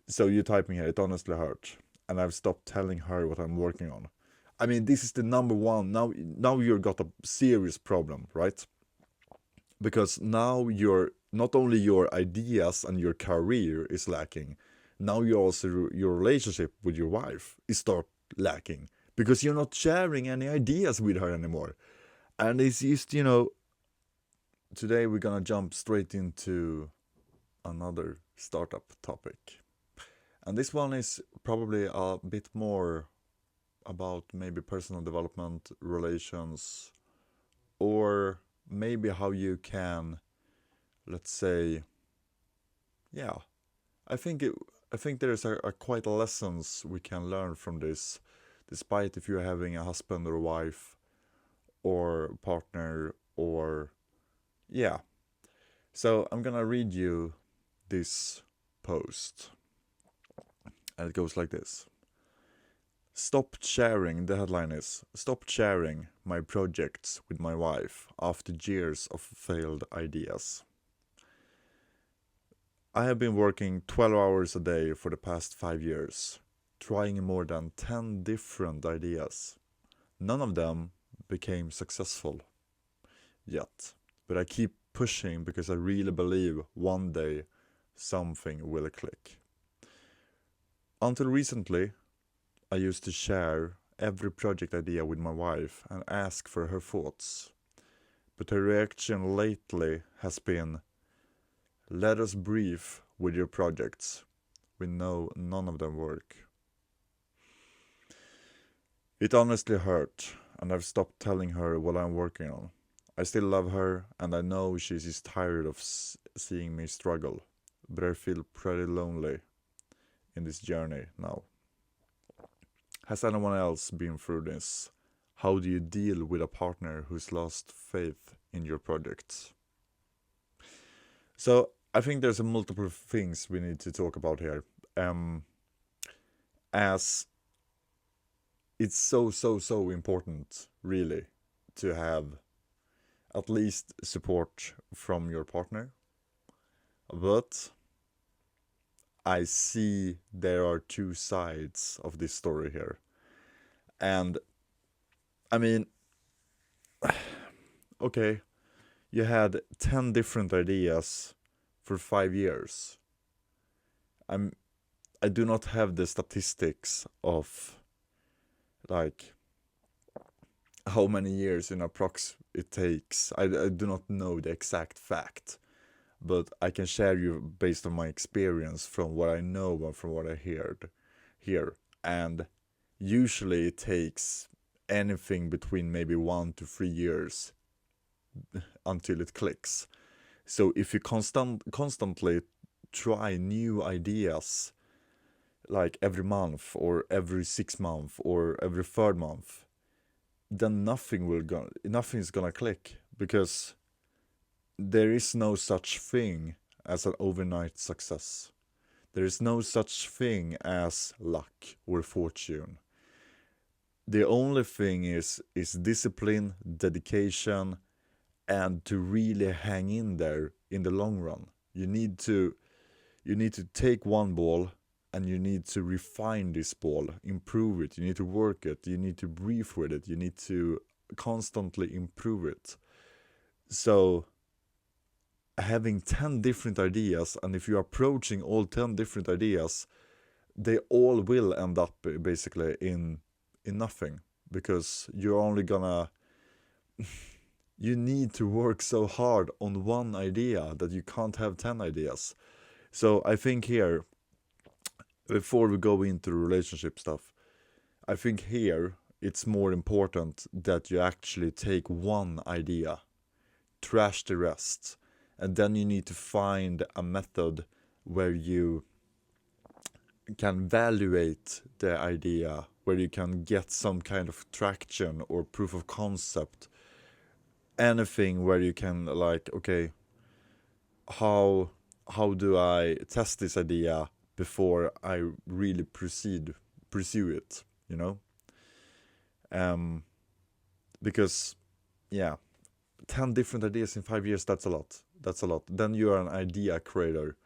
So you typing here, it honestly hurt. And I've stopped telling her what I'm working on. I mean, this is the number one. Now you've got a serious problem, right? Because now not only your ideas and your career is lacking, now you also your relationship with your wife is start lacking because you're not sharing any ideas with her anymore. And it's just, today we're gonna jump straight into another startup topic. And this one is probably a bit more about maybe personal development, relations, or maybe how you can, let's say, yeah, I think it, I think there's a quite a lessons we can learn from this, despite if you're having a husband or wife or partner or yeah. So I'm gonna read you this post, and it goes like this. Stopped sharing, the headline is, stopped sharing my projects with my wife after years of failed ideas. I have been working 12 hours a day for the past 5 years, trying more than 10 different ideas. None of them became successful yet, but I keep pushing because I really believe one day something will click. Until recently, I used to share every project idea with my wife and ask for her thoughts. But her reaction lately has been, let us brief with your projects. We know none of them work. It honestly hurt, and I've stopped telling her what I'm working on. I still love her, and I know she's just tired of seeing me struggle, but I feel pretty lonely in this journey now. Has anyone else been through this? How do you deal with a partner who's lost faith in your projects? So I think there's a multiple things we need to talk about here. As it's so important, really, to have at least support from your partner. But I see there are two sides of this story here. And I mean, okay, you had 10 different ideas for 5 years. I'm I do not have the statistics of like how many years in approx it takes. I do not know the exact fact, but I can share you based on my experience from what I know and from what I heard here. And usually it takes anything between maybe 1 to 3 years until it clicks. So if you constantly try new ideas like every month or every 6 months or every third month, then nothing's gonna click because there is no such thing as an overnight success. There is no such thing as luck or fortune. The only thing is discipline, dedication, and to really hang in there in the long run. You need to take one ball and you need to refine this ball, improve it, you need to work it, you need to breathe with it, you need to constantly improve it. So having 10 different ideas, and if you're approaching all 10 different ideas, they all will end up basically in nothing, because you're only gonna you need to work so hard on one idea that you can't have 10 ideas. So I think here, before we go into the relationship stuff, I think here it's more important that you actually take one idea, trash the rest, and then you need to find a method where you can evaluate the idea, where you can get some kind of traction or proof of concept, anything where you can, like, okay, how do I test this idea before I really pursue it, you know? Um, because yeah, 10 different ideas in 5 years, that's a lot. That's a lot. Then you are an idea creator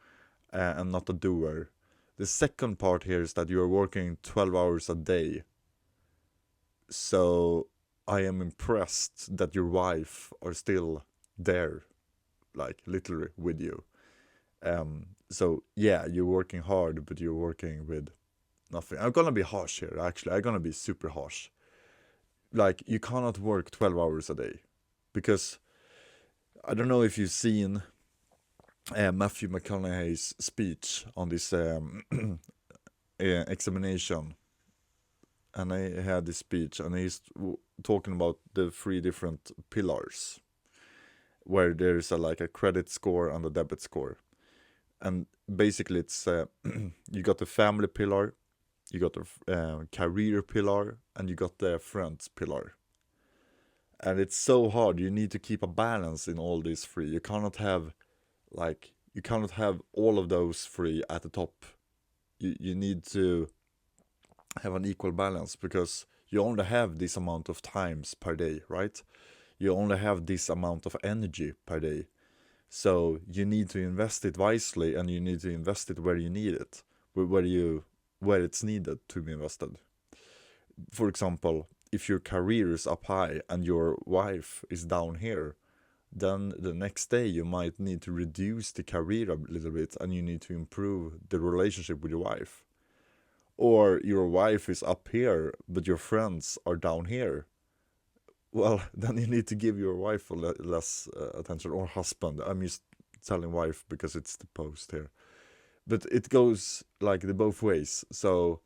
and not a doer. The second part here is that you are working 12 hours a day. So I am impressed that your wife are still there, like literally with you. So yeah, you're working hard, but you're working with nothing. I'm gonna be harsh here, actually. I'm gonna be super harsh. Like, you cannot work 12 hours a day. Because I don't know if you've seen Matthew McConaughey's speech on this examination. And I had this speech, and he's talking about the 3 different pillars, where there's like a credit score and a debit score. And basically it's you got the family pillar, you got the career pillar, and you got the friends pillar. And it's so hard. You need to keep a balance in all these 3. You cannot have all of those 3 at the top. You need to have an equal balance, because you only have this amount of times per day, right? You only have this amount of energy per day. So you need to invest it wisely, and you need to invest it where you need it, where it's needed to be invested. For example, if your career is up high and your wife is down here, then the next day you might need to reduce the career a little bit, and you need to improve the relationship with your wife. Or your wife is up here, but your friends are down here. Well, then you need to give your wife less attention, or husband. I'm just telling wife because it's the post here. But it goes like the both ways. So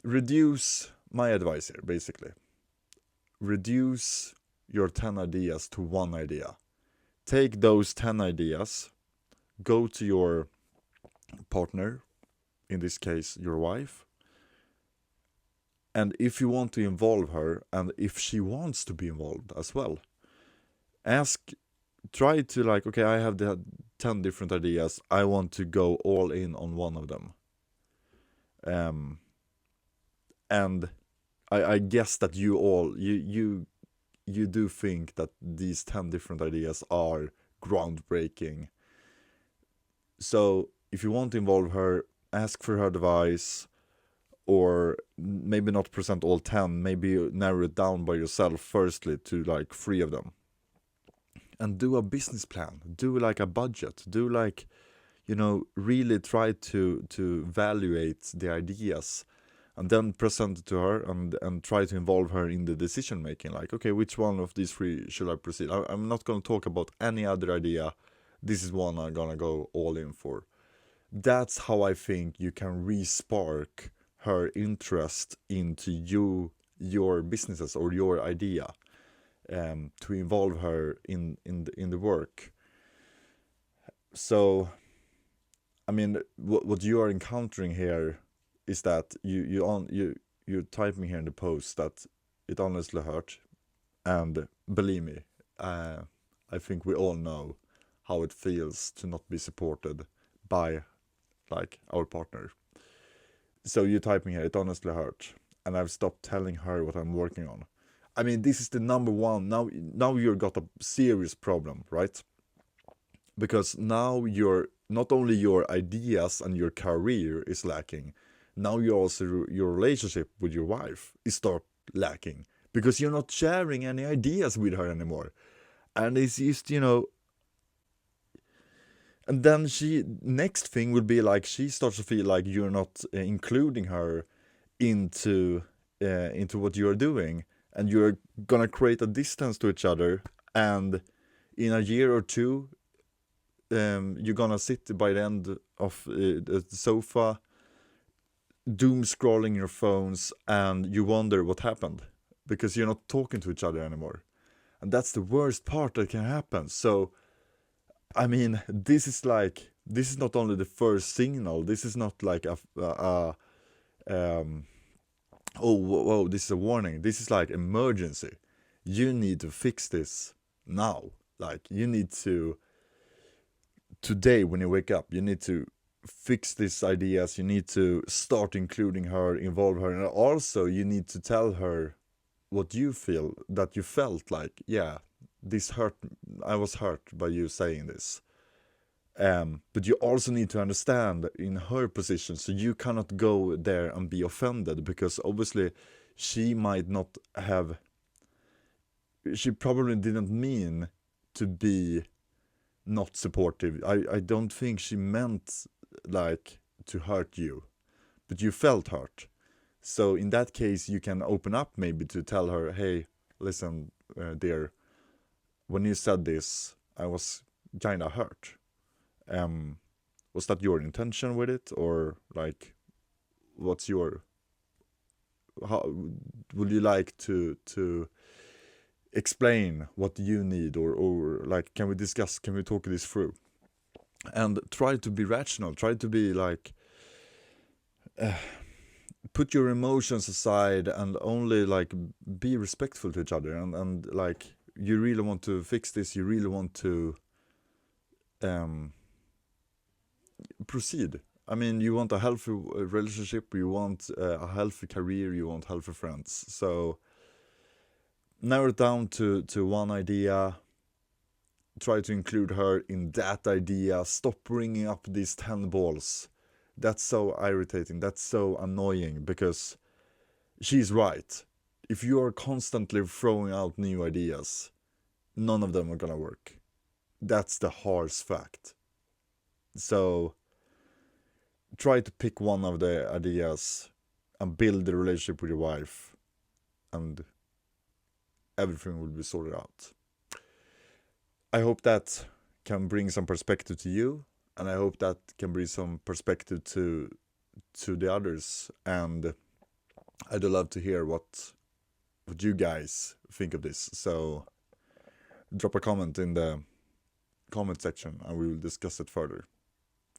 reduce, my advice here, basically. Reduce your 10 ideas to 1 idea. Take those 10 ideas, go to your partner, in this case your wife, and if you want to involve her, and if she wants to be involved as well, try to like, okay, I have the 10 different ideas, I want to go all in on one of them. And I guess that you do think that these 10 different ideas are groundbreaking. So if you want to involve her, ask for her advice, or maybe not present all 10, maybe narrow it down by yourself firstly to like 3 of them. And do a business plan, do like a budget, do like, really try to evaluate the ideas, and then present it to her, and try to involve her in the decision making. Like, okay, which one of these 3 should I proceed? I'm not going to talk about any other idea. This is one I'm going to go all in for. That's how I think you can re-spark her interest into your businesses or your idea, to involve her in the work. So, I mean, what you are encountering here is that you're typing here in the post that it honestly hurt, and believe me, I think we all know how it feels to not be supported by like our partner. So you're typing here, it honestly hurt, and I've stopped telling her what I'm working on. I mean, this is the number one. Now you've got a serious problem, right? Because now not only your ideas and your career is lacking, now your relationship with your wife is start lacking, because you're not sharing any ideas with her anymore. And it's just, and then next thing would be like, she starts to feel like you're not including her into what you're doing, and you're gonna create a distance to each other, and in a year or 2, you're gonna sit by the end of the sofa, doom scrolling your phones, and you wonder what happened, because you're not talking to each other anymore. And that's the worst part that can happen. So, I mean, this is not only the first signal. This is not like oh, whoa, this is a warning. This is like emergency. You need to fix this now. Like, you need to, today when you wake up, you need to fix these ideas. You need to start including her, involve her, and also you need to tell her what you feel, that you felt like, yeah, this hurt, I was hurt by you saying this. But you also need to understand in her position, so you cannot go there and be offended, because obviously she might not have, she probably didn't mean to be not supportive. I don't think she meant like to hurt you, but you felt hurt. So in that case, you can open up maybe to tell her, hey, listen, dear, when you said this, I was kind of hurt. Was that your intention with it, or like, what's your, how would you like to explain what you need, or like, can we discuss, can we talk this through, and try to be rational, try to be like, put your emotions aside and only like be respectful to each other, and like, you really want to fix this, you really want to proceed. I mean, you want a healthy relationship, you want a healthy career, you want healthy friends. So narrow it down to one idea. Try to include her in that idea. Stop bringing up these 10 balls. That's so irritating. That's so annoying, because she's right. If you are constantly throwing out new ideas, none of them are gonna work. That's the harsh fact. So try to pick one of the ideas and build the relationship with your wife, and everything will be sorted out. I hope that can bring some perspective to you, and I hope that can bring some perspective to the others. And I'd love to hear what you guys think of this. So drop a comment in the comment section and we will discuss it further.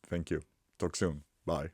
Thank you. Talk soon. Bye.